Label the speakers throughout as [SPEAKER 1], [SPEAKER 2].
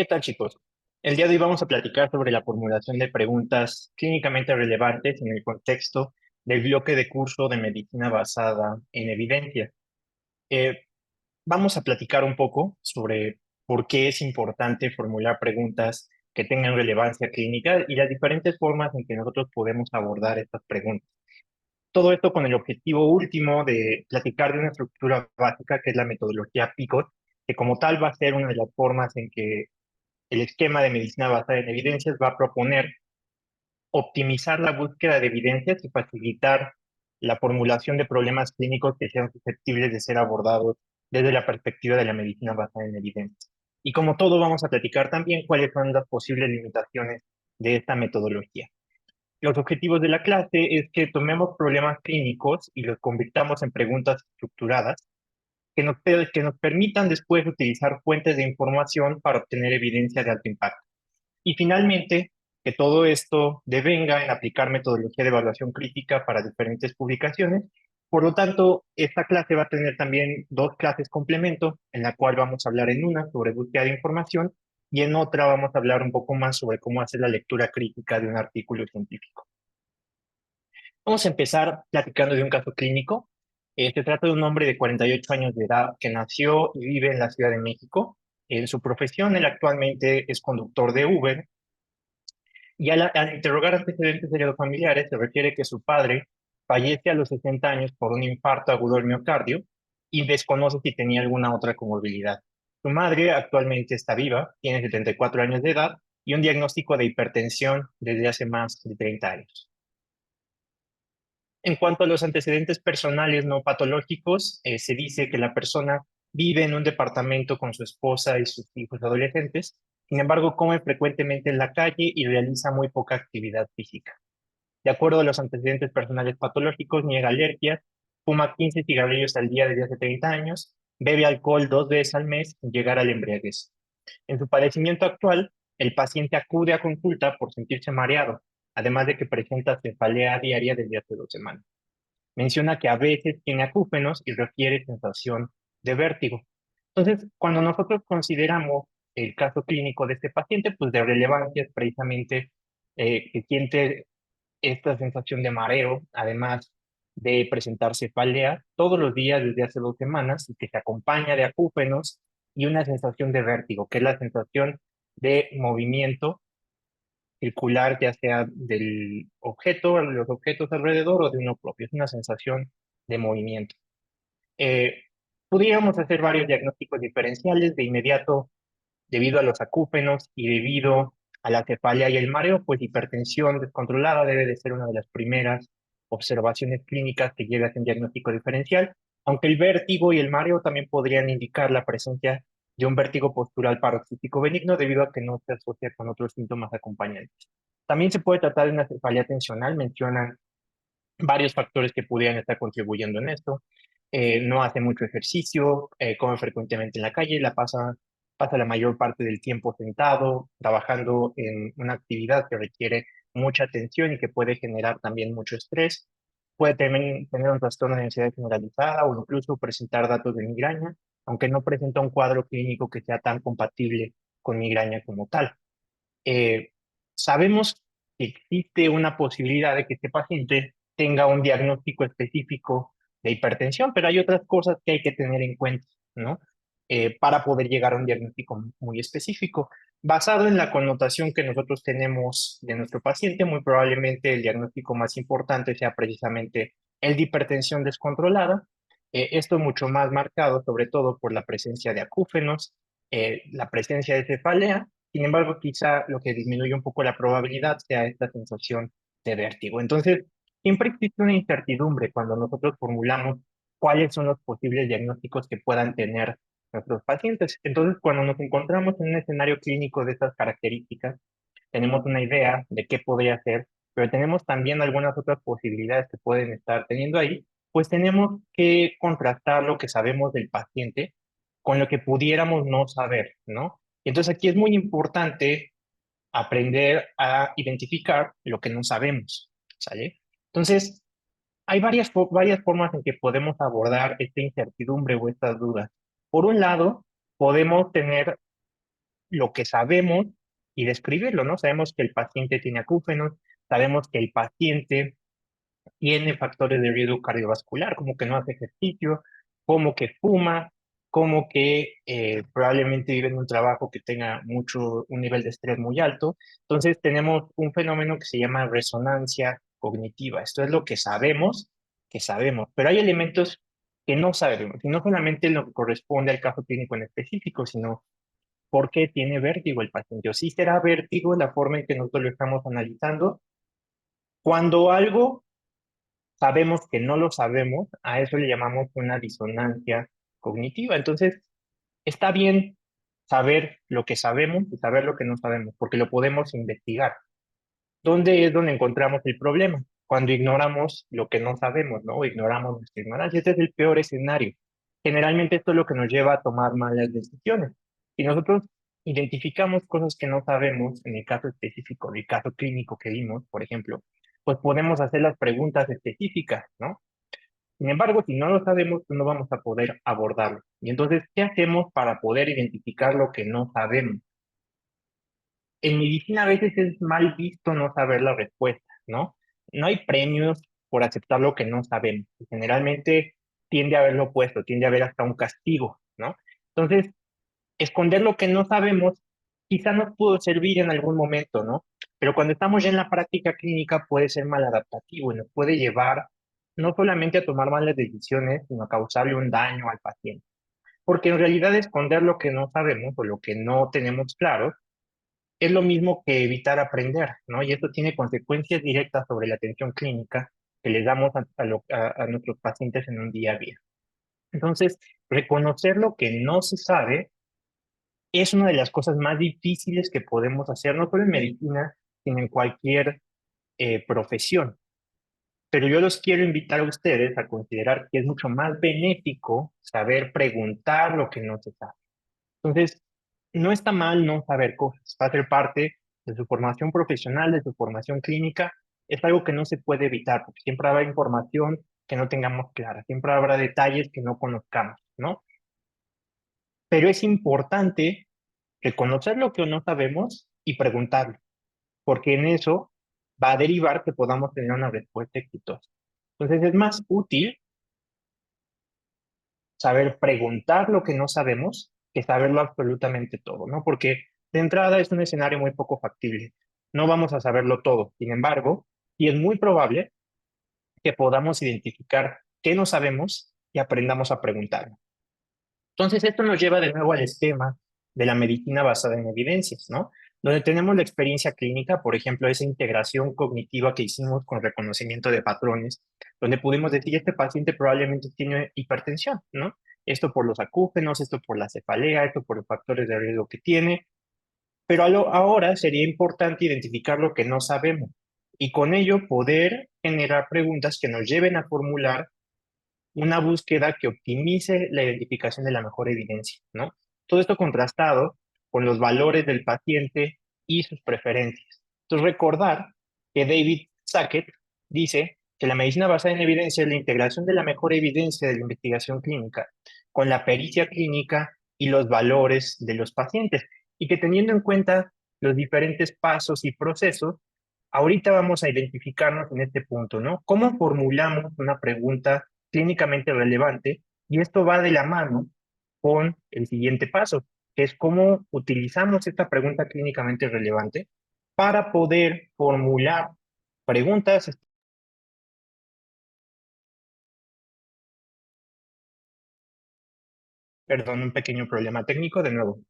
[SPEAKER 1] ¿Qué tal, chicos? El día de hoy vamos a platicar sobre la formulación de preguntas clínicamente relevantes en el contexto del bloque de curso de medicina basada en evidencia. Eh, Vamos a platicar un poco sobre por qué es importante formular preguntas que tengan relevancia clínica y las diferentes formas en que nosotros podemos abordar estas preguntas. Todo esto con el objetivo último de platicar de una estructura básica que es la metodología PICOT, que como tal va a ser una de las formas en que el esquema de medicina basada en evidencias va a proponer optimizar la búsqueda de evidencias y facilitar la formulación de problemas clínicos que sean susceptibles de ser abordados desde la perspectiva de la medicina basada en evidencias. Y como todo, vamos a platicar también cuáles son las posibles limitaciones de esta metodología. Los objetivos de la clase es que tomemos problemas clínicos y los convirtamos en preguntas estructuradas que nos permitan después utilizar fuentes de información para obtener evidencia de alto impacto. Y finalmente, que todo esto devenga en aplicar metodología de evaluación crítica para diferentes publicaciones. Por lo tanto, esta clase va a tener también dos clases complemento, en la cual vamos a hablar en una sobre búsqueda de información y en otra vamos a hablar un poco más sobre cómo hacer la lectura crítica de un artículo científico. Vamos a empezar platicando de un caso clínico. Se trata de un hombre de 48 años de edad que nació y vive en la Ciudad de México. En su profesión, él actualmente es conductor de Uber y al interrogar antecedentes de los familiares, se refiere que su padre fallece a los 60 años por un infarto agudo del miocardio y desconoce si tenía alguna otra comorbilidad. Su madre actualmente está viva, tiene 74 años de edad y un diagnóstico de hipertensión desde hace más de 30 años. En cuanto a los antecedentes personales no patológicos, se dice que la persona vive en un departamento con su esposa y sus hijos adolescentes. Sin embargo, come frecuentemente en la calle y realiza muy poca actividad física. De acuerdo a los antecedentes personales patológicos, niega alergias, fuma 15 cigarrillos al día desde hace 30 años, bebe alcohol 2 veces al mes sin llegar al embriaguez. En su padecimiento actual, el paciente acude a consulta por sentirse mareado, además de que presenta cefalea diaria desde hace 2 semanas. Menciona que a veces tiene acúfenos y refiere sensación de vértigo. Entonces, cuando nosotros consideramos el caso clínico de este paciente, pues de relevancia es precisamente que siente esta sensación de mareo, además de presentar cefalea todos los días desde hace 2 semanas y que se acompaña de acúfenos y una sensación de vértigo, que es la sensación de movimiento circular, ya sea del objeto, los objetos alrededor o de uno propio. Es una sensación de movimiento. Eh, Podríamos hacer varios diagnósticos diferenciales de inmediato debido a los acúfenos y debido a la cefalea y el mareo, pues hipertensión descontrolada debe de ser una de las primeras observaciones clínicas que llegas en diagnóstico diferencial, aunque el vértigo y el mareo también podrían indicar la presencia de un vértigo postural paroxístico benigno debido a que no se asocia con otros síntomas acompañantes. También se puede tratar de una cefalea tensional, mencionan varios factores que pudieran estar contribuyendo en esto. No hace mucho ejercicio, come frecuentemente en la calle, pasa la mayor parte del tiempo sentado, trabajando en una actividad que requiere mucha atención y que puede generar también mucho estrés. Puede también tener un trastorno de ansiedad generalizada o incluso presentar datos de migraña, aunque no presenta un cuadro clínico que sea tan compatible con migraña como tal. Eh, Sabemos que existe una posibilidad de que este paciente tenga un diagnóstico específico de hipertensión, pero hay otras cosas que hay que tener en cuenta, ¿no? Para poder llegar a un diagnóstico muy específico. Basado en la connotación que nosotros tenemos de nuestro paciente, muy probablemente el diagnóstico más importante sea precisamente el de hipertensión descontrolada. Esto mucho más marcado, sobre todo por la presencia de acúfenos, la presencia de cefalea. Sin embargo, quizá lo que disminuye un poco la probabilidad sea esta sensación de vértigo. Entonces, siempre existe una incertidumbre cuando nosotros formulamos cuáles son los posibles diagnósticos que puedan tener nuestros pacientes. Entonces, cuando nos encontramos en un escenario clínico de estas características, tenemos una idea de qué podría ser, pero tenemos también algunas otras posibilidades que pueden estar teniendo ahí, pues tenemos que contrastar lo que sabemos del paciente con lo que pudiéramos no saber, ¿no? Y entonces aquí es muy importante aprender a identificar lo que no sabemos, ¿sale? Entonces, hay varias formas en que podemos abordar esta incertidumbre o estas dudas. Por un lado, podemos tener lo que sabemos y describirlo, ¿no? Sabemos que el paciente tiene acúfenos, sabemos que el paciente tiene factores de riesgo cardiovascular, como que no hace ejercicio, como que fuma, como que probablemente vive en un trabajo que tenga un nivel de estrés muy alto. Entonces tenemos un fenómeno que se llama resonancia cognitiva. Esto es lo que sabemos, pero hay elementos que no sabemos, y no solamente lo que corresponde al caso clínico en específico, sino por qué tiene vértigo el paciente, o si será vértigo la forma en que nosotros lo estamos analizando. Cuando algo sabemos que no lo sabemos, a eso le llamamos una disonancia cognitiva. Entonces, está bien saber lo que sabemos y saber lo que no sabemos, porque lo podemos investigar. ¿Dónde es donde encontramos el problema? Cuando ignoramos lo que no sabemos, ¿no? O ignoramos nuestra ignorancia. Este es el peor escenario. Generalmente esto es lo que nos lleva a tomar malas decisiones. Si nosotros identificamos cosas que no sabemos, en el caso específico, del caso clínico que vimos, por ejemplo, pues podemos hacer las preguntas específicas, ¿no? Sin embargo, si no lo sabemos, pues no vamos a poder abordarlo. Y entonces, ¿qué hacemos para poder identificar lo que no sabemos? En medicina a veces es mal visto no saber la respuesta, ¿no? No hay premios por aceptar lo que no sabemos. Y generalmente tiende a haber lo opuesto, tiende a haber hasta un castigo, ¿no? Entonces, esconder lo que no sabemos quizá nos pudo servir en algún momento, ¿no? Pero cuando estamos ya en la práctica clínica puede ser maladaptativo y nos puede llevar no solamente a tomar malas decisiones, sino a causarle un daño al paciente. Porque en realidad esconder lo que no sabemos o lo que no tenemos claro es lo mismo que evitar aprender, ¿no? Y esto tiene consecuencias directas sobre la atención clínica que les damos a nuestros pacientes en un día a día. Entonces, reconocer lo que no se sabe es una de las cosas más difíciles que podemos hacer, no solo en medicina, sino en cualquier profesión. Pero yo los quiero invitar a ustedes a considerar que es mucho más benéfico saber preguntar lo que no se sabe. Entonces, no está mal no saber cosas, va a ser parte de su formación profesional, de su formación clínica, es algo que no se puede evitar, porque siempre habrá información que no tengamos clara, siempre habrá detalles que no conozcamos, ¿no? Pero es importante reconocer lo que no sabemos y preguntarlo, porque en eso va a derivar que podamos tener una respuesta exitosa. Entonces, es más útil saber preguntar lo que no sabemos que saberlo absolutamente todo, ¿no? Porque de entrada es un escenario muy poco factible. No vamos a saberlo todo. Sin embargo, y es muy probable que podamos identificar qué no sabemos y aprendamos a preguntar. Entonces, esto nos lleva de nuevo al esquema de la medicina basada en evidencias, ¿no? Donde tenemos la experiencia clínica, por ejemplo, esa integración cognitiva que hicimos con reconocimiento de patrones, donde pudimos decir, este paciente probablemente tiene hipertensión, ¿no? Esto por los acúfenos, esto por la cefalea, esto por los factores de riesgo que tiene, pero ahora sería importante identificar lo que no sabemos y con ello poder generar preguntas que nos lleven a formular una búsqueda que optimice la identificación de la mejor evidencia, ¿no? Todo esto contrastado con los valores del paciente y sus preferencias. Entonces, recordar que David Sackett dice que la medicina basada en evidencia es la integración de la mejor evidencia de la investigación clínica con la pericia clínica y los valores de los pacientes, y que teniendo en cuenta los diferentes pasos y procesos, ahorita vamos a identificarnos en este punto, ¿no? ¿Cómo formulamos una pregunta clínicamente relevante? Y esto va de la mano con el siguiente paso, que es cómo utilizamos esta pregunta clínicamente relevante para poder formular preguntas. Perdón, un pequeño problema técnico de nuevo.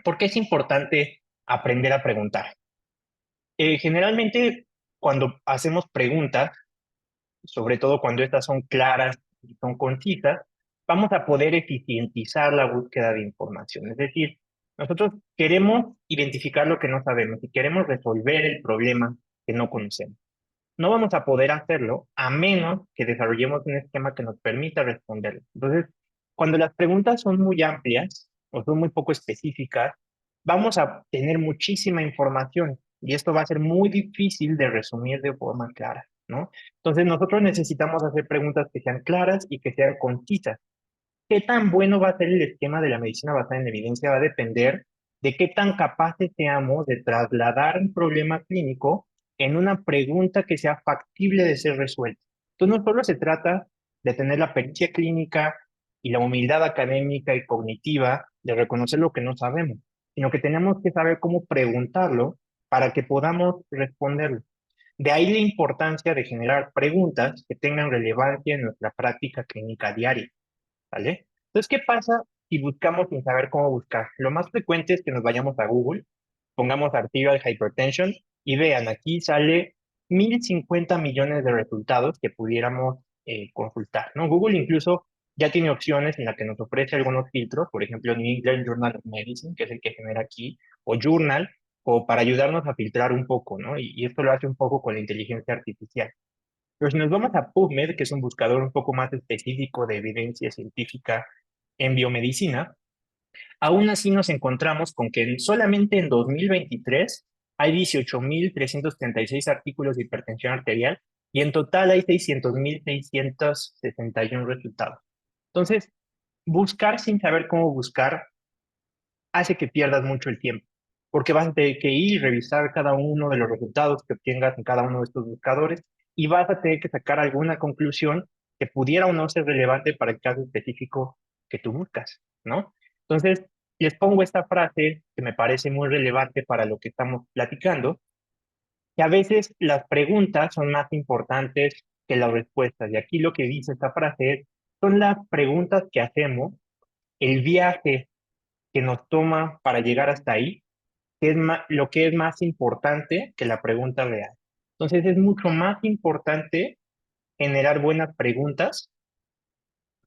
[SPEAKER 1] ¿Por qué es importante aprender a preguntar? Generalmente, cuando hacemos preguntas, sobre todo cuando estas son claras y son concisas, vamos a poder eficientizar la búsqueda de información. Es decir, nosotros queremos identificar lo que no sabemos y queremos resolver el problema que no conocemos. No vamos a poder hacerlo a menos que desarrollemos un esquema que nos permita responderlo. Entonces, cuando las preguntas son muy amplias o son muy poco específicas, vamos a tener muchísima información y esto va a ser muy difícil de resumir de forma clara, ¿no? Entonces, nosotros necesitamos hacer preguntas que sean claras y que sean concisas. ¿Qué tan bueno va a ser el esquema de la medicina basada en evidencia? Va a depender de qué tan capaces seamos de trasladar un problema clínico en una pregunta que sea factible de ser resuelta. Entonces, no solo se trata de tener la pericia clínica y la humildad académica y cognitiva de reconocer lo que no sabemos, sino que tenemos que saber cómo preguntarlo para que podamos responderlo. De ahí la importancia de generar preguntas que tengan relevancia en nuestra práctica clínica diaria, ¿vale? Entonces, ¿qué pasa si buscamos sin saber cómo buscar? Lo más frecuente es que nos vayamos a Google, pongamos arterial hypertension y vean, aquí sale 1.050 millones de resultados que pudiéramos consultar, ¿no? Google incluso ya tiene opciones en las que nos ofrece algunos filtros, por ejemplo, New England Journal of Medicine, que es el que genera aquí, o Journal, o para ayudarnos a filtrar un poco, ¿no? Y esto lo hace un poco con la inteligencia artificial. Pero si nos vamos a PubMed, que es un buscador un poco más específico de evidencia científica en biomedicina, aún así nos encontramos con que solamente en 2023 hay 18.336 artículos de hipertensión arterial y en total hay 600.661 resultados. Entonces, buscar sin saber cómo buscar hace que pierdas mucho el tiempo, porque vas a tener que ir y revisar cada uno de los resultados que obtengas en cada uno de estos buscadores y vas a tener que sacar alguna conclusión que pudiera o no ser relevante para el caso específico que tú buscas, ¿no? Entonces, les pongo esta frase que me parece muy relevante para lo que estamos platicando, que a veces las preguntas son más importantes que las respuestas. Y aquí lo que dice esta frase es, son las preguntas que hacemos, el viaje que nos toma para llegar hasta ahí, que es lo que es más importante que la pregunta real. Entonces es mucho más importante generar buenas preguntas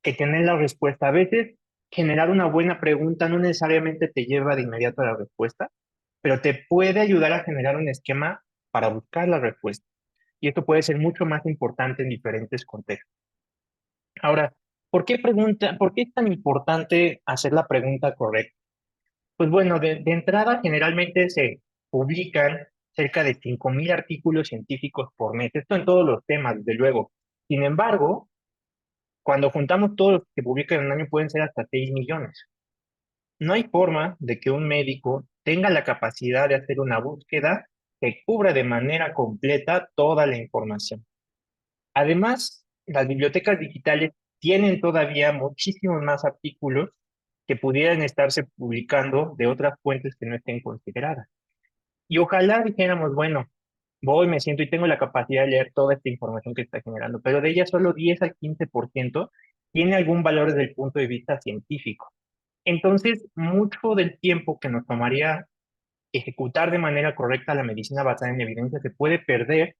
[SPEAKER 1] que tener la respuesta. A veces generar una buena pregunta no necesariamente te lleva de inmediato a la respuesta, pero te puede ayudar a generar un esquema para buscar la respuesta. Y esto puede ser mucho más importante en diferentes contextos. Ahora, ¿por qué es tan importante hacer la pregunta correcta? Pues bueno, de entrada generalmente se publican cerca de 5.000 artículos científicos por mes, esto en todos los temas, desde luego. Sin embargo, cuando juntamos todos los que publican en un año pueden ser hasta 6 millones. No hay forma de que un médico tenga la capacidad de hacer una búsqueda que cubra de manera completa toda la información. Además, las bibliotecas digitales tienen todavía muchísimos más artículos que pudieran estarse publicando de otras fuentes que no estén consideradas. Y ojalá dijéramos, bueno, voy, me siento y tengo la capacidad de leer toda esta información que está generando, pero de ella solo 10 al 15% tiene algún valor desde el punto de vista científico. Entonces, mucho del tiempo que nos tomaría ejecutar de manera correcta la medicina basada en evidencia se puede perder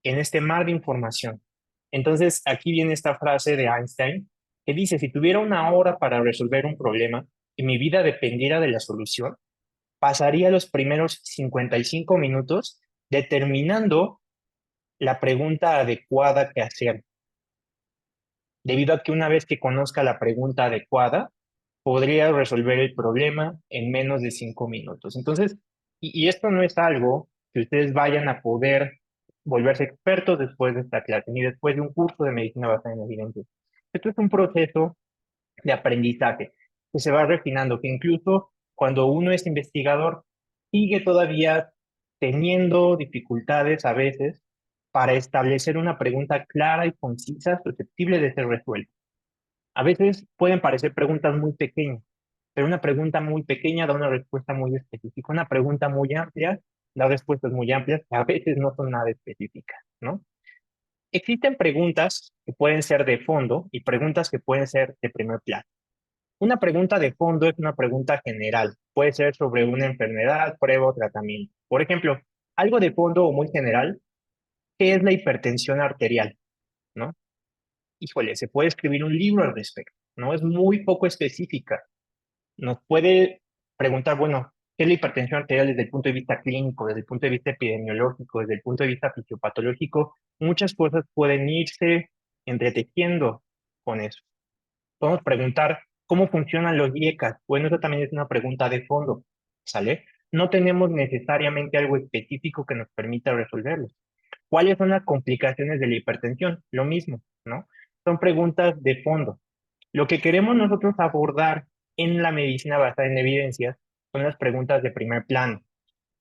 [SPEAKER 1] en este mar de información. Entonces, aquí viene esta frase de Einstein que dice, si tuviera una hora para resolver un problema y mi vida dependiera de la solución, pasaría los primeros 55 minutos determinando la pregunta adecuada que hacer, debido a que una vez que conozca la pregunta adecuada, podría resolver el problema en menos de 5 minutos. Entonces, y esto no es algo que ustedes vayan a poder volverse expertos después de esta clase, ni después de un curso de medicina basada en evidencia. Esto es un proceso de aprendizaje que se va refinando, que incluso cuando uno es investigador, sigue todavía teniendo dificultades a veces para establecer una pregunta clara y concisa, susceptible de ser resuelta. A veces pueden parecer preguntas muy pequeñas, pero una pregunta muy pequeña da una respuesta muy específica. Una pregunta muy amplia da respuestas muy amplias que a veces no son nada específicas, ¿no? Existen preguntas que pueden ser de fondo y preguntas que pueden ser de primer plano. Una pregunta de fondo es una pregunta general. Puede ser sobre una enfermedad, prueba o tratamiento. Por ejemplo, algo de fondo o muy general, ¿qué es la hipertensión arterial? ¿No? Híjole, se puede escribir un libro al respecto, ¿no? Es muy poco específica. Nos puede preguntar, bueno, ¿qué es la hipertensión arterial desde el punto de vista clínico, desde el punto de vista epidemiológico, desde el punto de vista fisiopatológico? Muchas cosas pueden irse entretejiendo con eso. Podemos preguntar cómo funcionan los IECAS. Bueno, eso también es una pregunta de fondo, ¿sale? No tenemos necesariamente algo específico que nos permita resolverlo. ¿Cuáles son las complicaciones de la hipertensión? Lo mismo, ¿no? Son preguntas de fondo. Lo que queremos nosotros abordar en la medicina basada en evidencias Son las preguntas de primer plano.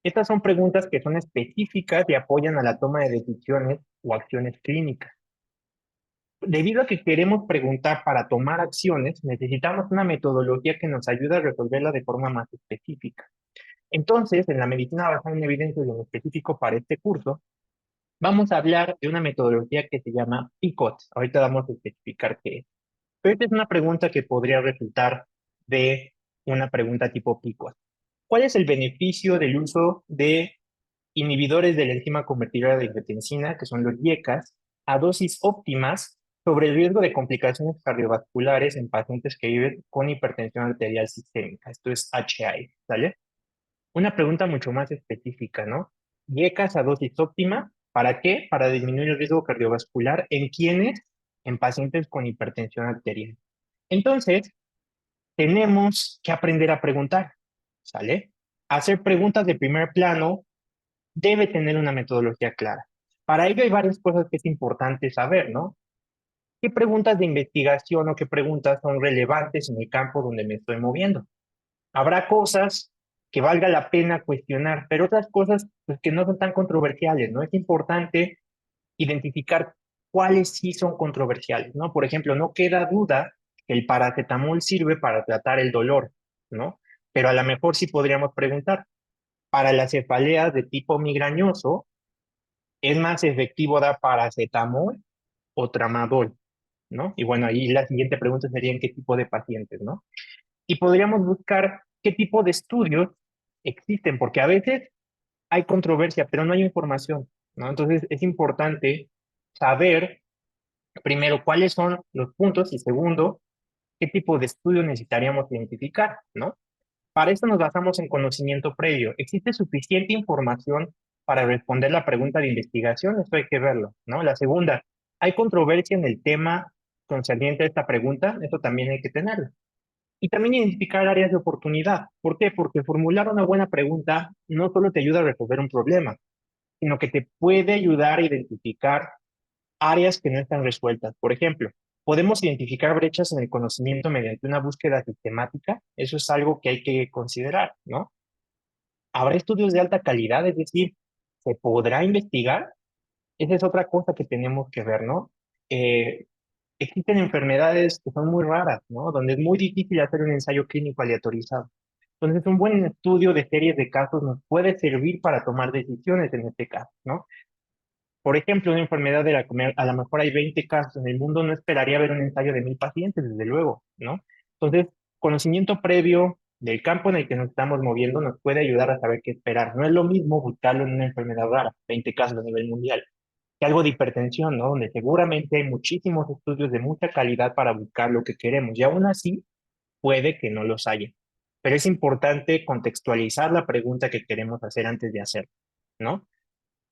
[SPEAKER 1] Estas son preguntas que son específicas y apoyan a la toma de decisiones o acciones clínicas. Debido a que queremos preguntar para tomar acciones, necesitamos una metodología que nos ayude a resolverla de forma más específica. Entonces, en la medicina basada en evidencia y en específico para este curso, vamos a hablar de una metodología que se llama PICOT. Ahorita vamos a especificar qué es. Pero esta es una pregunta que podría resultar de una pregunta tipo PICOT. ¿Cuál es el beneficio del uso de inhibidores de la enzima convertidora de angiotensina, que son los IECAS, a dosis óptimas sobre el riesgo de complicaciones cardiovasculares en pacientes que viven con hipertensión arterial sistémica? Esto es HI, ¿sale? Una pregunta mucho más específica, ¿no? IECAS a dosis óptima, ¿para qué? Para disminuir el riesgo cardiovascular en quienes, en pacientes con hipertensión arterial. Entonces, tenemos que aprender a preguntar, ¿sale? Hacer preguntas de primer plano debe tener una metodología clara. Para ello hay varias cosas que es importante saber, ¿no? ¿Qué preguntas de investigación o qué preguntas son relevantes en el campo donde me estoy moviendo? Habrá cosas que valga la pena cuestionar, pero otras cosas pues, que no son tan controversiales, ¿no? Es importante identificar cuáles sí son controversiales, ¿no? Por ejemplo, no queda duda que el paracetamol sirve para tratar el dolor, ¿no? Pero a lo mejor sí podríamos preguntar, para las cefaleas de tipo migrañoso, ¿es más efectivo dar paracetamol o tramadol? ¿No? Y bueno, ahí la siguiente pregunta sería en qué tipo de pacientes, ¿no? Y podríamos buscar qué tipo de estudios existen, porque a veces hay controversia, pero no hay información, ¿no? Entonces es importante saber, primero, cuáles son los puntos y segundo, qué tipo de estudio necesitaríamos identificar, ¿no? Para esto nos basamos en conocimiento previo. ¿Existe suficiente información para responder la pregunta de investigación? Esto hay que verlo, ¿no? La segunda, ¿hay controversia en el tema concerniente a esta pregunta? Eso también hay que tenerlo. Y también identificar áreas de oportunidad. ¿Por qué? Porque formular una buena pregunta no solo te ayuda a resolver un problema, sino que te puede ayudar a identificar áreas que no están resueltas. Por ejemplo, podemos identificar brechas en el conocimiento mediante una búsqueda sistemática. Eso es algo que hay que considerar, ¿no? ¿Habrá estudios de alta calidad? Es decir, ¿se podrá investigar? Esa es otra cosa que tenemos que ver, ¿no? Eh, Existen enfermedades que son muy raras, ¿no? Donde es muy difícil hacer un ensayo clínico aleatorizado. Entonces, un buen estudio de series de casos nos puede servir para tomar decisiones en este caso, ¿no? Por ejemplo, una enfermedad de la que a lo mejor hay 20 casos en el mundo, no esperaría ver un ensayo de 1000 pacientes, desde luego, ¿no? Entonces, conocimiento previo del campo en el que nos estamos moviendo nos puede ayudar a saber qué esperar. No es lo mismo buscarlo en una enfermedad rara, 20 casos a nivel mundial, que algo de hipertensión, ¿no? Donde seguramente hay muchísimos estudios de mucha calidad para buscar lo que queremos y aún así puede que no los haya. Pero es importante contextualizar la pregunta que queremos hacer antes de hacerlo, ¿no?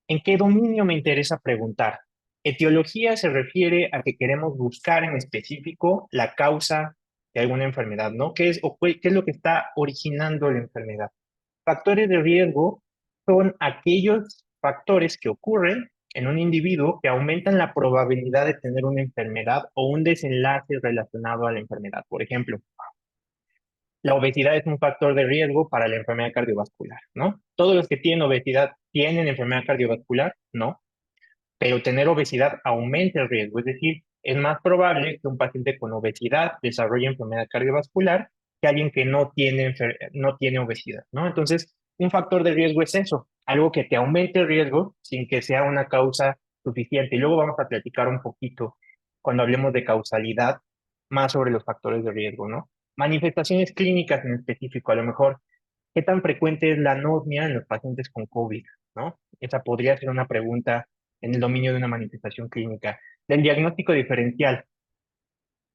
[SPEAKER 1] ¿En qué dominio me interesa preguntar? Etiología se refiere a que queremos buscar en específico la causa de alguna enfermedad, ¿no? ¿Qué es, qué es lo que está originando la enfermedad? Factores de riesgo son aquellos factores que ocurren en un individuo que aumentan la probabilidad de tener una enfermedad o un desenlace relacionado a la enfermedad. Por ejemplo, la obesidad es un factor de riesgo para la enfermedad cardiovascular, ¿no? Todos los que tienen obesidad tienen enfermedad cardiovascular, ¿no? Pero tener obesidad aumenta el riesgo, es decir, es más probable que un paciente con obesidad desarrolle enfermedad cardiovascular que alguien que no tiene obesidad, ¿no? Entonces, un factor de riesgo es eso, algo que te aumente el riesgo sin que sea una causa suficiente. Y luego vamos a platicar un poquito, cuando hablemos de causalidad, más sobre los factores de riesgo, ¿no? Manifestaciones clínicas en específico, a lo mejor, ¿qué tan frecuente es la anosmia en los pacientes con COVID, ¿no? Esa podría ser una pregunta en el dominio de una manifestación clínica. Del diagnóstico diferencial,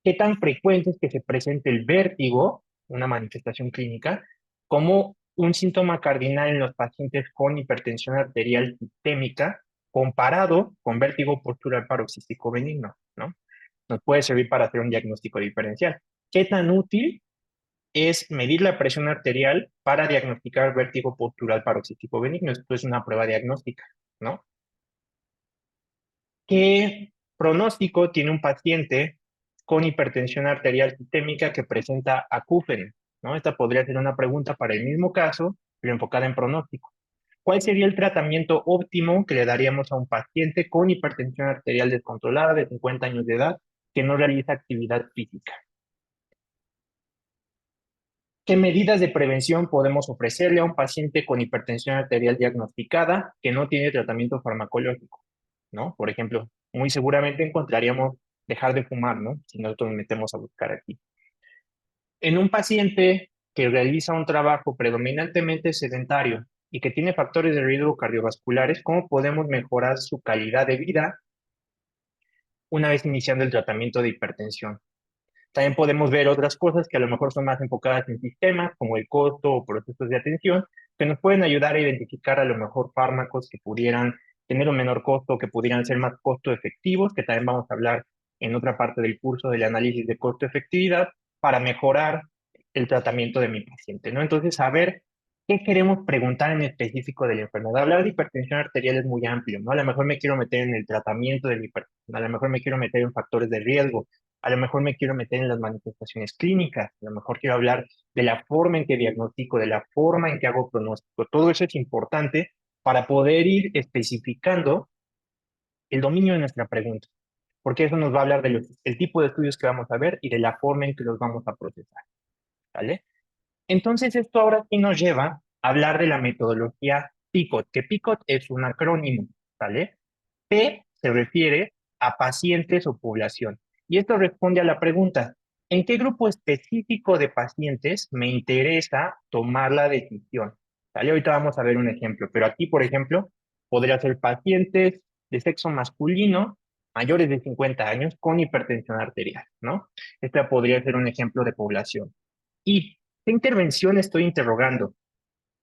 [SPEAKER 1] ¿qué tan frecuente es que se presente el vértigo, una manifestación clínica, como un síntoma cardinal en los pacientes con hipertensión arterial sistémica comparado con vértigo postural paroxístico benigno, ¿no? Nos puede servir para hacer un diagnóstico diferencial. ¿Qué tan útil es medir la presión arterial para diagnosticar vértigo postural paroxístico benigno? Esto es una prueba diagnóstica, ¿no? ¿Qué pronóstico tiene un paciente con hipertensión arterial sistémica que presenta acúfeno? ¿no? Esta podría ser una pregunta para el mismo caso, pero enfocada en pronóstico. ¿Cuál sería el tratamiento óptimo que le daríamos a un paciente con hipertensión arterial descontrolada de 50 años de edad que no realiza actividad física? ¿Qué medidas de prevención podemos ofrecerle a un paciente con hipertensión arterial diagnosticada que no tiene tratamiento farmacológico? ¿No? Por ejemplo, muy seguramente encontraríamos dejar de fumar, ¿no? Si nosotros nos metemos a buscar aquí. En un paciente que realiza un trabajo predominantemente sedentario y que tiene factores de riesgo cardiovasculares, ¿cómo podemos mejorar su calidad de vida una vez iniciando el tratamiento de hipertensión? También podemos ver otras cosas que a lo mejor son más enfocadas en sistemas, como el costo o procesos de atención, que nos pueden ayudar a identificar a lo mejor fármacos que pudieran tener un menor costo, que pudieran ser más costo efectivos, que también vamos a hablar en otra parte del curso del análisis de costo-efectividad, para mejorar el tratamiento de mi paciente, ¿no? Entonces, saber qué queremos preguntar en específico de la enfermedad. Hablar de hipertensión arterial es muy amplio, ¿no? A lo mejor me quiero meter en el tratamiento de la hipertensión, a lo mejor me quiero meter en factores de riesgo, a lo mejor me quiero meter en las manifestaciones clínicas, a lo mejor quiero hablar de la forma en que diagnostico, de la forma en que hago pronóstico. Todo eso es importante para poder ir especificando el dominio de nuestra pregunta, porque eso nos va a hablar del tipo de estudios que vamos a ver y de la forma en que los vamos a procesar, ¿vale? Entonces, esto ahora sí nos lleva a hablar de la metodología PICOT, que PICOT es un acrónimo, ¿vale? P se refiere a pacientes o población. Y esto responde a la pregunta, ¿en qué grupo específico de pacientes me interesa tomar la decisión? ¿Vale? Ahorita vamos a ver un ejemplo, pero aquí, por ejemplo, podría ser pacientes de sexo masculino mayores de 50 años con hipertensión arterial, ¿no? Este podría ser un ejemplo de población. ¿Y qué intervención estoy interrogando?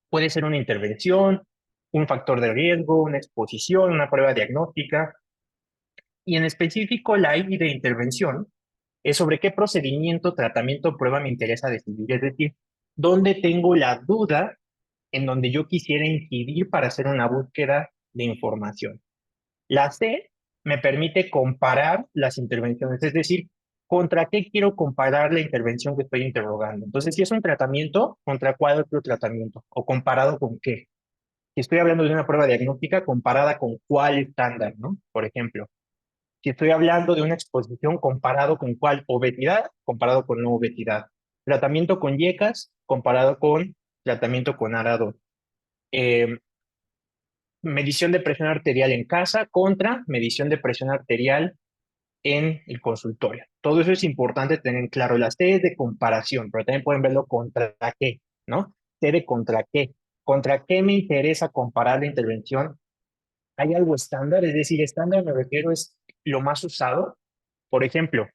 [SPEAKER 1] Puede ser una intervención, un factor de riesgo, una exposición, una prueba diagnóstica, y en específico la I de intervención es sobre qué procedimiento, tratamiento o prueba me interesa decidir, es decir, dónde tengo la duda en donde yo quisiera incidir para hacer una búsqueda de información. La C me permite comparar las intervenciones, es decir, contra qué quiero comparar la intervención que estoy interrogando. Entonces, si es un tratamiento, ¿contra cuál otro tratamiento? ¿O comparado con qué? Si estoy hablando de una prueba diagnóstica, comparada con cuál estándar, ¿no? Por ejemplo, si estoy hablando de una exposición comparado con cuál, obesidad, comparado con no obesidad. Tratamiento con IECAS, comparado con tratamiento con ARA2. Eh, medición de presión arterial en casa contra medición de presión arterial en el consultorio. Todo eso es importante tener en claro. Las T es de comparación, pero también pueden verlo contra qué, ¿no? T de contra qué. ¿Contra qué me interesa comparar la intervención? ¿Hay algo estándar? Es decir, estándar me refiero es lo más usado. Por ejemplo,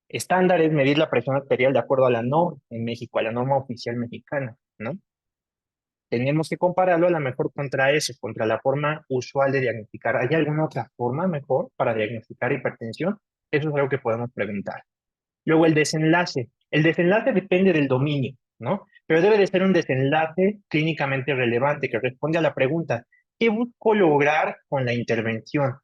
[SPEAKER 1] estándar es medir la presión arterial de acuerdo a la norma en México, a la norma oficial mexicana, ¿no? Tenemos que compararlo a lo mejor contra eso, contra la forma usual de diagnosticar. ¿Hay alguna otra forma mejor para diagnosticar hipertensión? Eso es algo que podemos preguntar. Luego el desenlace. El desenlace depende del dominio, ¿no? Pero debe de ser un desenlace clínicamente relevante que responde a la pregunta, ¿qué busco lograr con la intervención?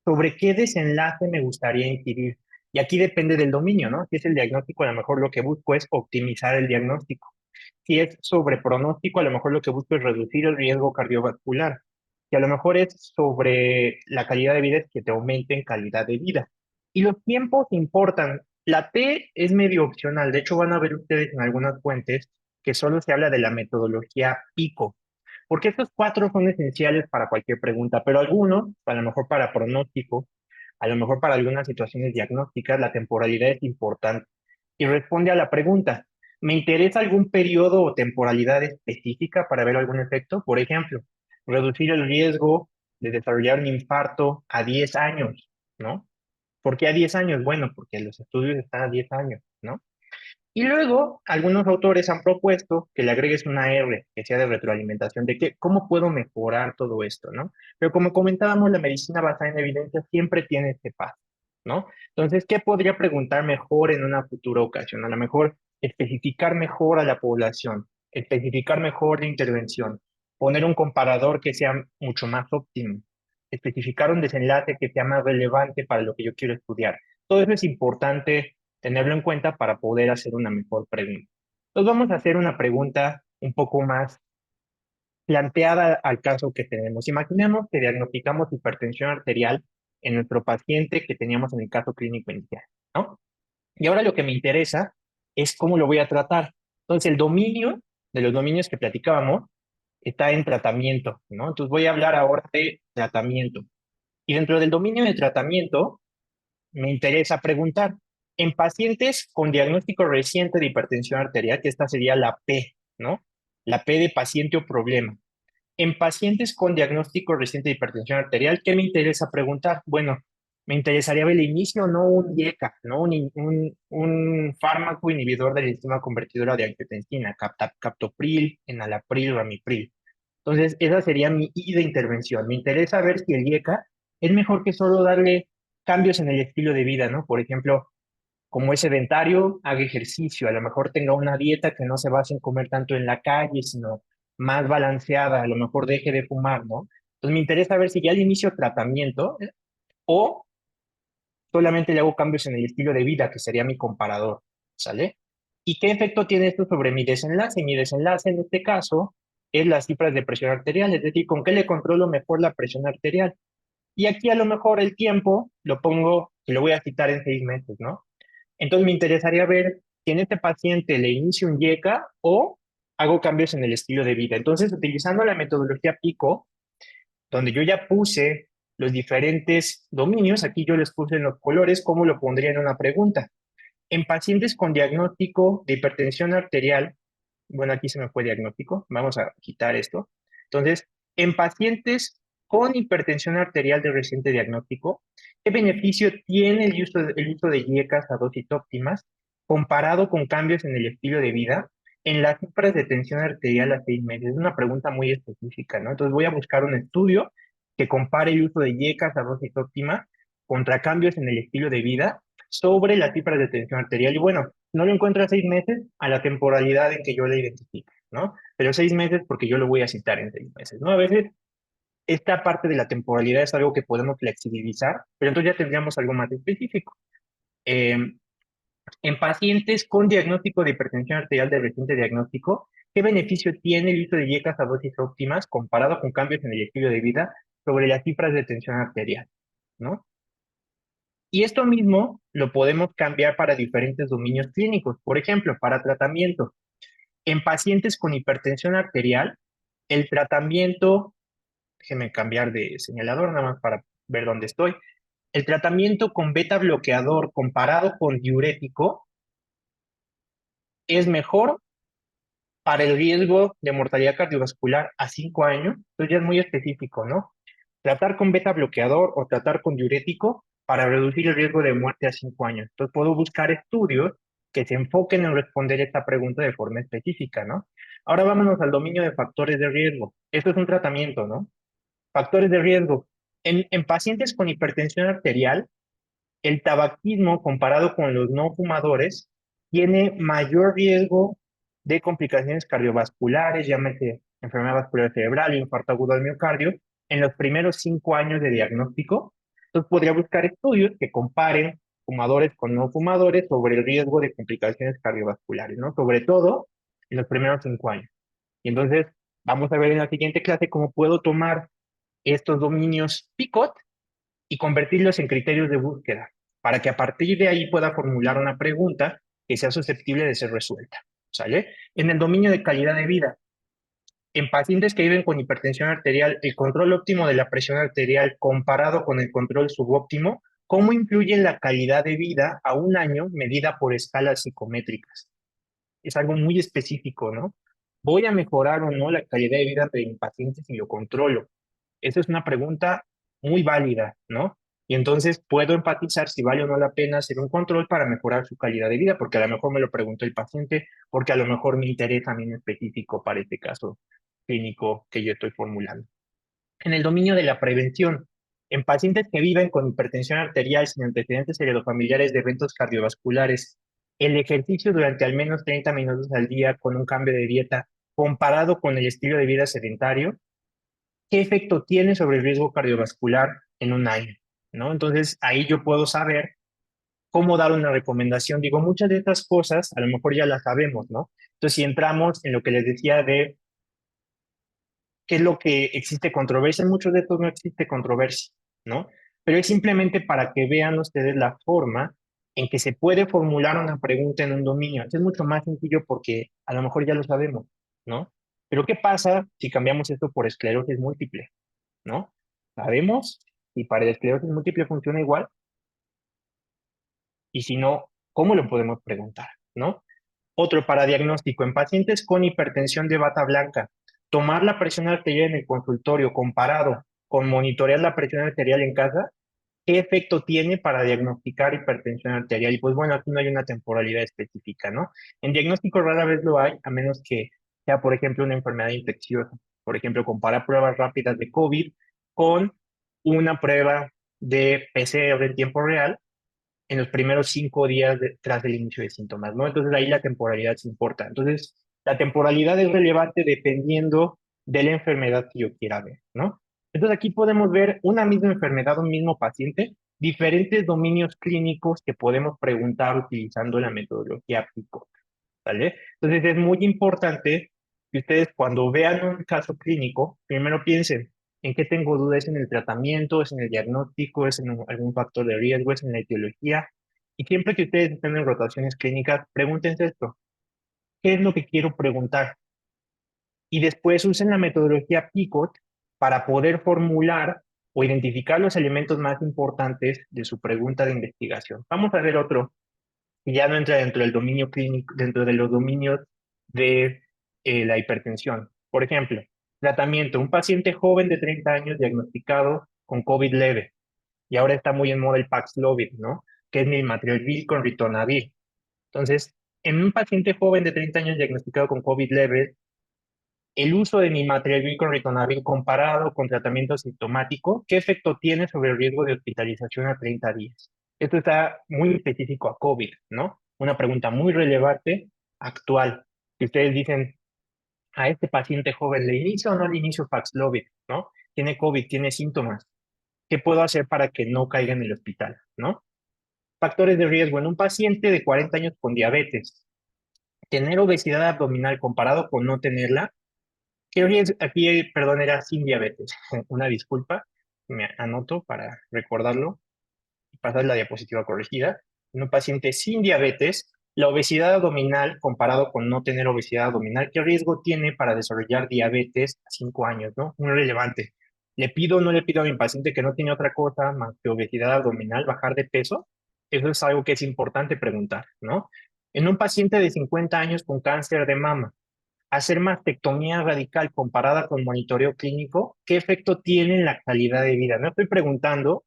[SPEAKER 1] ¿Sobre qué desenlace me gustaría incidir? Y aquí depende del dominio, ¿no? Si es el diagnóstico, a lo mejor lo que busco es optimizar el diagnóstico. Si es sobre pronóstico, a lo mejor lo que busco es reducir el riesgo cardiovascular. Y a lo mejor es sobre la calidad de vida, es que te aumente en calidad de vida. Y los tiempos importan. La T es medio opcional. De hecho, van a ver ustedes en algunas fuentes que solo se habla de la metodología PICO, porque estos cuatro son esenciales para cualquier pregunta, pero algunos, a lo mejor para pronóstico, a lo mejor para algunas situaciones diagnósticas, la temporalidad es importante. Y responde a la pregunta, ¿me interesa algún periodo o temporalidad específica para ver algún efecto? Por ejemplo, reducir el riesgo de desarrollar un infarto a 10 años, ¿no? ¿Por qué a 10 años? Bueno, porque los estudios están a 10 años, ¿no? Y luego, algunos autores han propuesto que le agregues una R, que sea de retroalimentación, de que, cómo puedo mejorar todo esto, ¿no? Pero como comentábamos, la medicina basada en evidencia siempre tiene este paso, ¿no? Entonces, ¿qué podría preguntar mejor en una futura ocasión? A lo mejor especificar mejor a la población, especificar mejor la intervención, poner un comparador que sea mucho más óptimo, especificar un desenlace que sea más relevante para lo que yo quiero estudiar. Todo eso es importante tenerlo en cuenta para poder hacer una mejor pregunta. Entonces vamos a hacer una pregunta un poco más planteada al caso que tenemos. Imaginemos que diagnosticamos hipertensión arterial en nuestro paciente que teníamos en el caso clínico inicial, ¿no? Y ahora lo que me interesa es cómo lo voy a tratar. Entonces, el dominio de los dominios que platicábamos está en tratamiento, ¿no? Entonces voy a hablar ahora de tratamiento. Y dentro del dominio de tratamiento, me interesa preguntar, en pacientes con diagnóstico reciente de hipertensión arterial, que esta sería la P, ¿no? La P de paciente o problema. En pacientes con diagnóstico reciente de hipertensión arterial, ¿qué me interesa preguntar? Bueno, me interesaría ver el inicio o no un IECA, ¿no? Un fármaco inhibidor de la enzima convertidora de angiotensina, captopril, enalapril, ramipril. Entonces, esa sería mi I de intervención. Me interesa ver si el IECA es mejor que solo darle cambios en el estilo de vida, ¿no? Por ejemplo, como es sedentario, haga ejercicio, a lo mejor tenga una dieta que no se base en comer tanto en la calle, sino más balanceada, a lo mejor deje de fumar, ¿no? Entonces me interesa ver si ya al inicio tratamiento o solamente le hago cambios en el estilo de vida, que sería mi comparador, ¿sale? ¿Y qué efecto tiene esto sobre mi desenlace? Mi desenlace en este caso es las cifras de presión arterial, es decir, con qué le controlo mejor la presión arterial. Y aquí a lo mejor el tiempo lo pongo, que lo voy a citar en 6 meses, ¿no? Entonces me interesaría ver si en este paciente le inicio un YECA o hago cambios en el estilo de vida. Entonces, utilizando la metodología PICO, donde yo ya puse los diferentes dominios, aquí yo les puse en los colores, ¿cómo lo pondría en una pregunta? En pacientes con diagnóstico de hipertensión arterial, bueno, aquí se me fue diagnóstico, vamos a quitar esto. Entonces, en pacientes con hipertensión arterial de reciente diagnóstico, ¿qué beneficio tiene el uso de IECAS a dosis óptimas comparado con cambios en el estilo de vida en las cifras de tensión arterial a 6 meses? Es una pregunta muy específica, ¿no? Entonces voy a buscar un estudio que compare el uso de IECAS a dosis óptima contra cambios en el estilo de vida sobre las cifras de tensión arterial. Y bueno, no lo encuentro a 6 meses, a la temporalidad en que yo la identifique, ¿no? Pero 6 meses porque yo lo voy a citar en 6 meses, ¿no? A veces esta parte de la temporalidad es algo que podemos flexibilizar, pero entonces ya tendríamos algo más específico. Eh, en pacientes con diagnóstico de hipertensión arterial de reciente diagnóstico, ¿qué beneficio tiene el uso de IECAS a dosis óptimas comparado con cambios en el estilo de vida sobre las cifras de tensión arterial, ¿no? Y esto mismo lo podemos cambiar para diferentes dominios clínicos. Por ejemplo, para tratamiento. En pacientes con hipertensión arterial, el tratamiento, déjeme cambiar de señalador nada más para ver dónde estoy. El tratamiento con beta bloqueador comparado con diurético es mejor para el riesgo de mortalidad cardiovascular a 5 años. Entonces ya es muy específico, ¿no? Tratar con beta bloqueador o tratar con diurético para reducir el riesgo de muerte a 5 años. Entonces puedo buscar estudios que se enfoquen en responder esta pregunta de forma específica, ¿no? Ahora vámonos al dominio de factores de riesgo. Esto es un tratamiento, ¿no? Factores de riesgo. En pacientes con hipertensión arterial, el tabaquismo comparado con los no fumadores tiene mayor riesgo de complicaciones cardiovasculares, llámese enfermedad vascular cerebral o infarto agudo al miocardio, en los primeros 5 años de diagnóstico. Entonces podría buscar estudios que comparen fumadores con no fumadores sobre el riesgo de complicaciones cardiovasculares, ¿no? Sobre todo en los primeros 5 años. Y entonces vamos a ver en la siguiente clase cómo puedo tomar estos dominios PICOT y convertirlos en criterios de búsqueda, para que a partir de ahí pueda formular una pregunta que sea susceptible de ser resuelta, ¿sale? En el dominio de calidad de vida, en pacientes que viven con hipertensión arterial, el control óptimo de la presión arterial comparado con el control subóptimo, ¿cómo influye en la calidad de vida a un año medida por escalas psicométricas? Es algo muy específico, ¿no? ¿Voy a mejorar o no la calidad de vida de mi paciente si lo controlo? Esa es una pregunta muy válida, ¿no? Y entonces puedo empatizar si vale o no la pena hacer un control para mejorar su calidad de vida, porque a lo mejor me lo preguntó el paciente, porque a lo mejor me interesa a mí en específico para este caso clínico que yo estoy formulando. En el dominio de la prevención, en pacientes que viven con hipertensión arterial sin antecedentes heredofamiliares de eventos cardiovasculares, el ejercicio durante al menos 30 minutos al día con un cambio de dieta comparado con el estilo de vida sedentario, ¿qué efecto tiene sobre el riesgo cardiovascular en un año? ¿No? Entonces, ahí yo puedo saber cómo dar una recomendación. Digo, muchas de estas cosas a lo mejor ya las sabemos, ¿no? Entonces, si entramos en lo que les decía de qué es lo que existe controversia, en muchos de estos no existe controversia, ¿no? Pero es simplemente para que vean ustedes la forma en que se puede formular una pregunta en un dominio. Es mucho más sencillo porque a lo mejor ya lo sabemos, ¿no? Pero ¿qué pasa si cambiamos esto por esclerosis múltiple, ¿no? Sabemos si para el esclerosis múltiple funciona igual y si no, ¿cómo lo podemos preguntar, ¿no? Otro para diagnóstico. En pacientes con hipertensión de bata blanca, tomar la presión arterial en el consultorio comparado con monitorear la presión arterial en casa, ¿qué efecto tiene para diagnosticar hipertensión arterial? Y pues bueno, aquí no hay una temporalidad específica, ¿no? En diagnóstico rara vez lo hay, a menos que sea, por ejemplo, una enfermedad infecciosa. Por ejemplo, comparar pruebas rápidas de COVID con una prueba de PCR en tiempo real en los primeros 5 días tras el inicio de síntomas, ¿no? Entonces ahí la temporalidad se importa. Entonces, la temporalidad es relevante dependiendo de la enfermedad que yo quiera ver, ¿no? Entonces aquí podemos ver una misma enfermedad, un mismo paciente, diferentes dominios clínicos que podemos preguntar utilizando la metodología PICO, ¿vale? Entonces es muy importante que ustedes cuando vean un caso clínico, primero piensen, ¿en qué tengo dudas? ¿Es en el tratamiento? ¿Es en el diagnóstico? ¿Es en algún factor de riesgo? ¿Es en la etiología? Y siempre que ustedes estén en rotaciones clínicas, pregúntense esto, ¿qué es lo que quiero preguntar? Y después usen la metodología PICOT para poder formular o identificar los elementos más importantes de su pregunta de investigación. Vamos a ver otro y ya no entra dentro del dominio clínico, dentro de los dominios de la hipertensión. Por ejemplo, tratamiento. Un paciente joven de 30 años diagnosticado con COVID leve y ahora está muy en moda el Paxlovid, ¿no? Que es nilmatrolvir con ritonavir. Entonces, en un paciente joven de 30 años diagnosticado con COVID leve, el uso de nilmatrolvir con ritonavir comparado con tratamiento sintomático, ¿qué efecto tiene sobre el riesgo de hospitalización a 30 días? Esto está muy específico a COVID, ¿no? Una pregunta muy relevante, actual. Si ustedes dicen, a este paciente joven, ¿le inicio o no le inicio Paxlovid, ¿no? Tiene COVID, tiene síntomas. ¿Qué puedo hacer para que no caiga en el hospital, ¿no? Factores de riesgo. En un paciente de 40 años con diabetes, tener obesidad abdominal comparado con no tenerla. Aquí, perdón, era sin diabetes. Una disculpa, me anoto para recordarlo y pasar la diapositiva corregida. En un paciente sin diabetes, la obesidad abdominal comparado con no tener obesidad abdominal, ¿qué riesgo tiene para desarrollar diabetes a 5 años, ¿no? Muy relevante. ¿Le pido o no le pido a mi paciente que no tiene otra cosa más que obesidad abdominal, bajar de peso? Eso es algo que es importante preguntar, ¿no? En un paciente de 50 años con cáncer de mama, hacer mastectomía radical comparada con monitoreo clínico, ¿qué efecto tiene en la calidad de vida? No estoy preguntando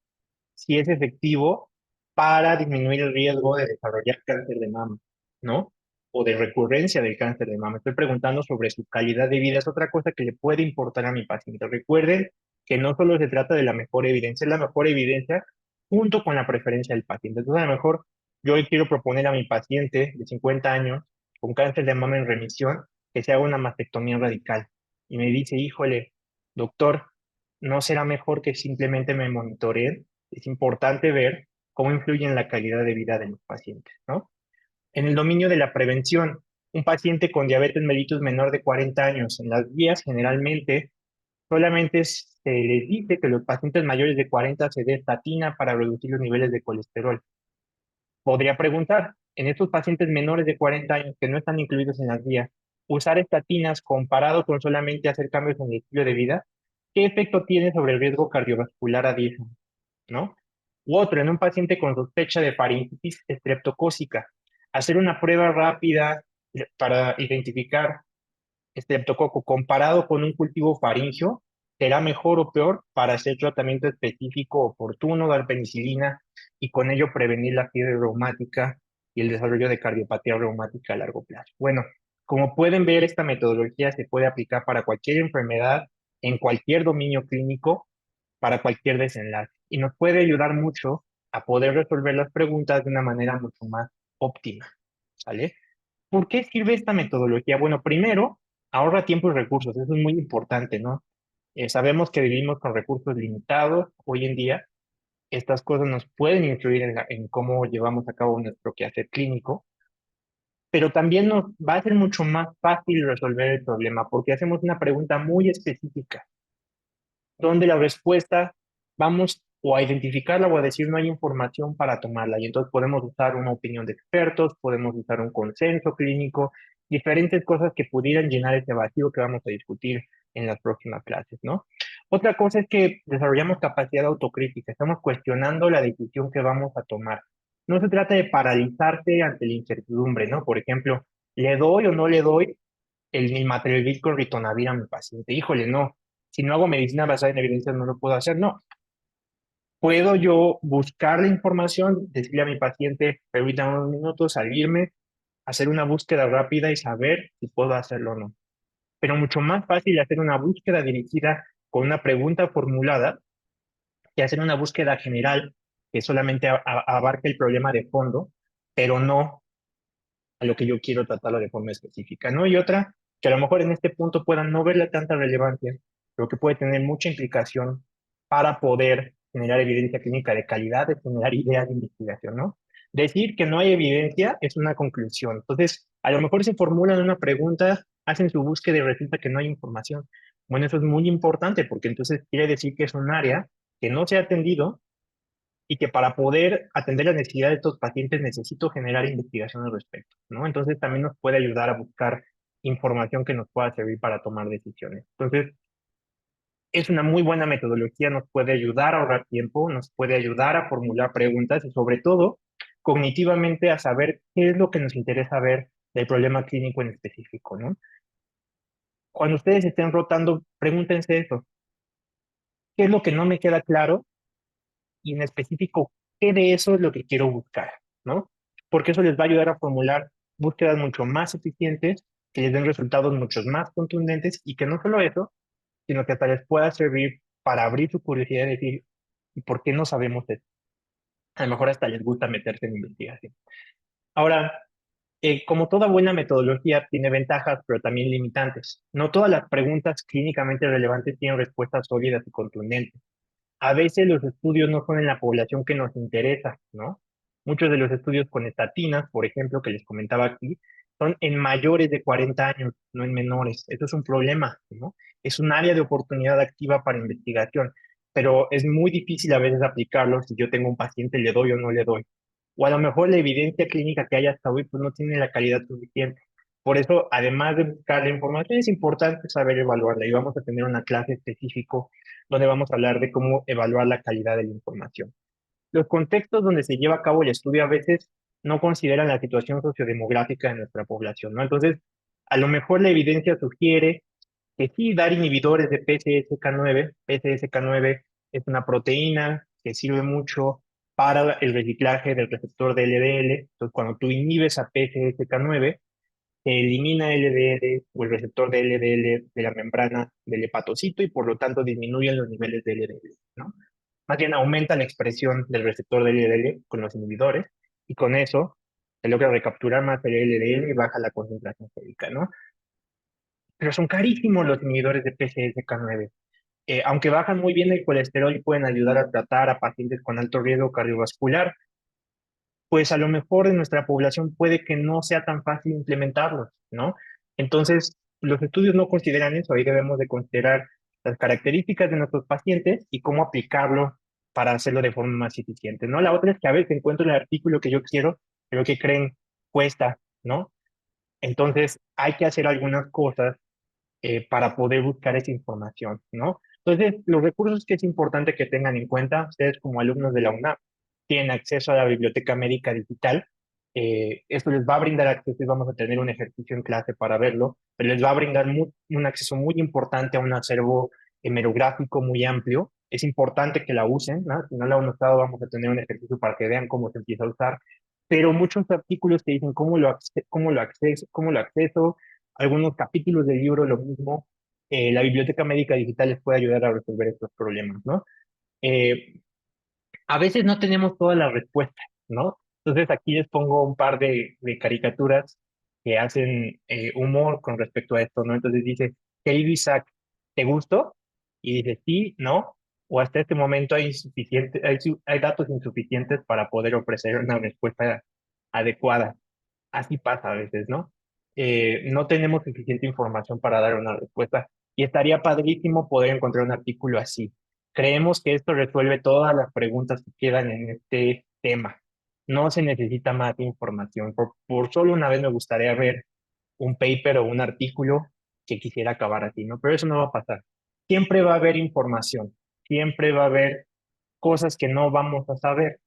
[SPEAKER 1] si es efectivo para disminuir el riesgo de desarrollar cáncer de mama, ¿no? O de recurrencia del cáncer de mama. Estoy preguntando sobre su calidad de vida. Es otra cosa que le puede importar a mi paciente. Recuerden que no solo se trata de la mejor evidencia, es la mejor evidencia junto con la preferencia del paciente. Entonces, a lo mejor yo hoy quiero proponer a mi paciente de 50 años con cáncer de mama en remisión que se haga una mastectomía radical. Y me dice, híjole, doctor, ¿no será mejor que simplemente me monitoreen? Es importante ver cómo influye en la calidad de vida de los pacientes, ¿no? En el dominio de la prevención, un paciente con diabetes mellitus menor de 40 años, en las guías generalmente solamente se les dice que los pacientes mayores de 40 se dé estatina para reducir los niveles de colesterol. Podría preguntar, en estos pacientes menores de 40 años que no están incluidos en las guías, usar estatinas comparado con solamente hacer cambios en el estilo de vida, ¿qué efecto tiene sobre el riesgo cardiovascular a 10 años? ¿No? U otro, en un paciente con sospecha de faringitis estreptocócica, hacer una prueba rápida para identificar estreptococo comparado con un cultivo faríngeo, será mejor o peor para hacer tratamiento específico oportuno, dar penicilina y con ello prevenir la fiebre reumática y el desarrollo de cardiopatía reumática a largo plazo. Bueno, como pueden ver, esta metodología se puede aplicar para cualquier enfermedad, en cualquier dominio clínico, para cualquier desenlace y nos puede ayudar mucho a poder resolver las preguntas de una manera mucho más óptima, ¿sale? ¿Por qué sirve esta metodología? Bueno, primero, ahorra tiempo y recursos, eso es muy importante, ¿no? Sabemos que vivimos con recursos limitados hoy en día Estas cosas nos pueden influir en cómo llevamos a cabo nuestro quehacer clínico, pero también nos va a ser mucho más fácil resolver el problema porque hacemos una pregunta muy específica, donde la respuesta vamos o a identificarla o a decir no hay información para tomarla. Y entonces podemos usar una opinión de expertos, podemos usar un consenso clínico, diferentes cosas que pudieran llenar ese vacío que vamos a discutir en las próximas clases, ¿no? Otra cosa es que desarrollamos capacidad autocrítica, estamos cuestionando la decisión que vamos a tomar. No se trata de paralizarse ante la incertidumbre, ¿no? Por ejemplo, ¿le doy o no le doy el Nimatrelvir con ritonavir a mi paciente? Híjole, no. Si no hago medicina basada en evidencias, no lo puedo hacer. No. Puedo yo buscar la información, decirle a mi paciente, permítame unos minutos, salirme, hacer una búsqueda rápida y saber si puedo hacerlo o no. Pero mucho más fácil hacer una búsqueda dirigida con una pregunta formulada que hacer una búsqueda general que solamente abarca el problema de fondo, pero no a lo que yo quiero tratarlo de forma específica, ¿no? Y otra, que a lo mejor en este punto puedan no verle tanta relevancia, pero que puede tener mucha implicación para poder generar evidencia clínica de calidad, de generar ideas de investigación, ¿no? Decir que no hay evidencia es una conclusión. Entonces, a lo mejor se formulan una pregunta, hacen su búsqueda y resulta que no hay información. Bueno, eso es muy importante porque entonces quiere decir que es un área que no se ha atendido y que para poder atender la necesidad de estos pacientes necesito generar investigación al respecto, ¿no? Entonces también nos puede ayudar a buscar información que nos pueda servir para tomar decisiones. Entonces, es una muy buena metodología, nos puede ayudar a ahorrar tiempo, nos puede ayudar a formular preguntas y sobre todo, cognitivamente a saber qué es lo que nos interesa ver del problema clínico en específico, ¿no? Cuando ustedes estén rotando, pregúntense eso, ¿qué es lo que no me queda claro? Y en específico, ¿qué de eso es lo que quiero buscar? ¿No? Porque eso les va a ayudar a formular búsquedas mucho más eficientes, que les den resultados mucho más contundentes y que no solo eso, sino que hasta les pueda servir para abrir su curiosidad y decir, ¿y por qué no sabemos esto? A lo mejor hasta les gusta meterse en investigación. Ahora, como toda buena metodología tiene ventajas, pero también limitantes. No todas las preguntas clínicamente relevantes tienen respuestas sólidas y contundentes. A veces los estudios no son en la población que nos interesa, ¿no? Muchos de los estudios con estatinas, por ejemplo, que les comentaba aquí, son en mayores de 40 años, no en menores. Eso es un problema, ¿no? Es un área de oportunidad activa para investigación, pero es muy difícil a veces aplicarlo si yo tengo un paciente, le doy o no le doy. O a lo mejor la evidencia clínica que hay hasta hoy pues no tiene la calidad suficiente. Por eso, además de buscar la información, es importante saber evaluarla y vamos a tener una clase específica donde vamos a hablar de cómo evaluar la calidad de la información. Los contextos donde se lleva a cabo el estudio a veces no consideran la situación sociodemográfica de nuestra población, ¿no? Entonces, a lo mejor la evidencia sugiere que sí, dar inhibidores de PCSK9, PCSK9 es una proteína que sirve mucho para el reciclaje del receptor de LDL. Entonces, cuando tú inhibes a PCSK9, se elimina LDL o el receptor de LDL de la membrana del hepatocito y por lo tanto disminuyen los niveles de LDL, ¿no? Más bien aumenta la expresión del receptor de LDL con los inhibidores y con eso se logra recapturar más el LDL y baja la concentración sérica, ¿no? Pero son carísimos los inhibidores de PCSK9. Aunque bajan muy bien el colesterol y pueden ayudar a tratar a pacientes con alto riesgo cardiovascular, pues a lo mejor en nuestra población puede que no sea tan fácil implementarlos, ¿no? Entonces, los estudios no consideran eso, ahí debemos de considerar las características de nuestros pacientes y cómo aplicarlo para hacerlo de forma más eficiente, ¿no? La otra es que a veces encuentro el artículo que yo quiero, pero que creen cuesta, ¿no? Entonces, hay que hacer algunas cosas para poder buscar esa información, ¿no? Entonces, los recursos que es importante que tengan en cuenta, ustedes como alumnos de la UNAM tienen acceso a la biblioteca médica digital. Esto les va a brindar acceso y vamos a tener un ejercicio en clase para verlo, pero les va a brindar un acceso muy importante a un acervo hemerográfico muy amplio. Es importante que la usen, ¿no? Si no la han usado, vamos a tener un ejercicio para que vean cómo se empieza a usar. Pero muchos artículos que dicen cómo lo acceso, algunos capítulos del libro lo mismo. La biblioteca médica digital les puede ayudar a resolver estos problemas, ¿no? Eh, a veces no tenemos todas las respuestas, ¿no? Entonces aquí les pongo un par de caricaturas que hacen humor con respecto a esto, ¿no? Entonces dice, querido Isaac, ¿te gustó? Y dice, sí, no. o hasta este momento hay datos insuficientes para poder ofrecer una respuesta adecuada. Así pasa a veces, ¿no? No tenemos suficiente información para dar una respuesta y estaría padrísimo poder encontrar un artículo así. Creemos que esto resuelve todas las preguntas que quedan en este tema. No se necesita más información. Por solo una vez me gustaría ver un paper o un artículo que quisiera acabar así, ¿no? Pero eso no va a pasar. Siempre va a haber información, siempre va a haber cosas que no vamos a saber,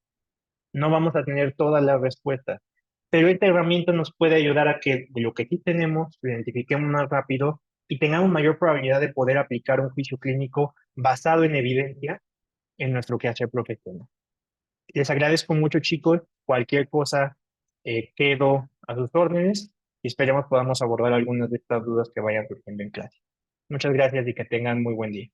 [SPEAKER 1] no vamos a tener todas las respuestas, pero esta herramienta nos puede ayudar a que de lo que sí tenemos, lo identifiquemos más rápido y tengamos mayor probabilidad de poder aplicar un juicio clínico basado en evidencia en nuestro quehacer profesional. Les agradezco mucho, chicos. Cualquier cosa, quedo a sus órdenes y esperemos podamos abordar algunas de estas dudas que vayan surgiendo en clase. Muchas gracias y que tengan muy buen día.